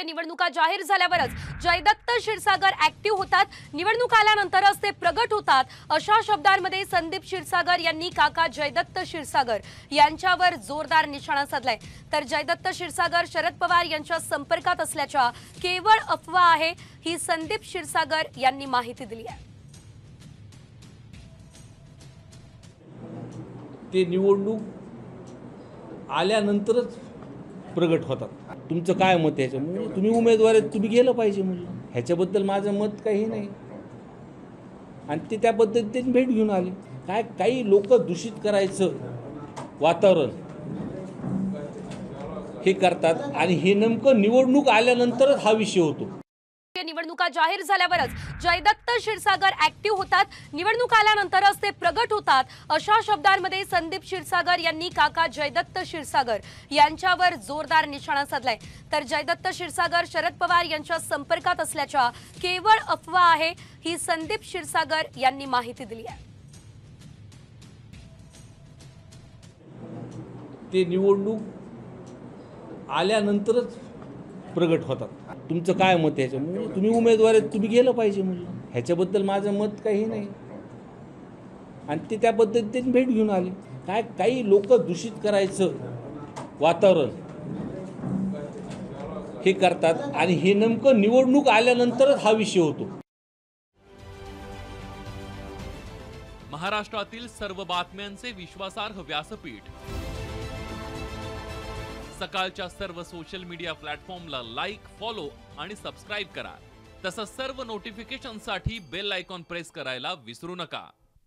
निवडणुका जाहीर झाल्यावरच जयदत्त क्षीरसागर ऍक्टिव्ह होतात, निवडणूक आल्यानंतरच ते प्रगट होतात, अशा शब्दांमध्ये संदीप क्षीरसागर यांनी काका जयदत्त क्षीरसागर यांच्यावर जोरदार निशाणा साधलाय। तर जयदत्त क्षीरसागर शरद पवार यांच्या संपर्कात असल्याच्या केवळ अफवा आहे, ही संदीप क्षीरसागर यांनी माहिती दिली आहे। ते निवडणूक आल्यानंतरच प्रगट होतात। तुमचं काय मत आहे याच्यामुळे? तुम्ही उमेदवार आहेत, तुम्ही गेलं पाहिजे म्हणलं, ह्याच्याबद्दल माझं मत काही नाही। आणि ते त्या पद्धतीने भेट घेऊन आले। काय काही लोक दूषित करायचं वातावरण हे करतात आणि हे नेमकं निवडणूक आल्यानंतरच हा विषय होतो। निवडणुका जाहीर झाल्यावरच जयदत्त क्षीरसागर ऍक्टिव्ह होतात, निवडणूक आल्यानंतरच ते प्रगट होतात, अशा शब्दांमध्ये संदीप क्षीरसागर यांनी काका जयदत्त क्षीरसागर यांच्यावर जोरदार निशाणा साधलाय। तर जयदत्त क्षीरसागर शरद पवार यांच्या संपर्कात असल्याच्या केवळ अफवा आहे, ही संदीप क्षीरसागर यांनी माहिती दिली आहे। ते निवडणूक आल्यानंतरच प्रगट होतात। तुमचं काय मत आहे याच्यामुळे? तुम्ही उमेदवार आहेत, तुम्ही गेलं पाहिजे म्हणलं, ह्याच्याबद्दल माझं मत काही नाही। आणि ते त्या पद्धतीने भेट घेऊन आले। काय काही लोक दूषित करायचं वातावरण हे करतात आणि हे नेमकं निवडणूक आल्यानंतरच हा विषय होतो। महाराष्ट्रातील सर्व बातम्यांचे विश्वासार्ह व्यासपीठ, सकाळच्या सर्व सोशल मीडिया प्लॅटफॉर्मला लाईक, फॉलो आणि सबस्क्राइब करा। तसंच सर्व नोटिफिकेशनसाठी बेल आयकॉन प्रेस करायला विसरू नका।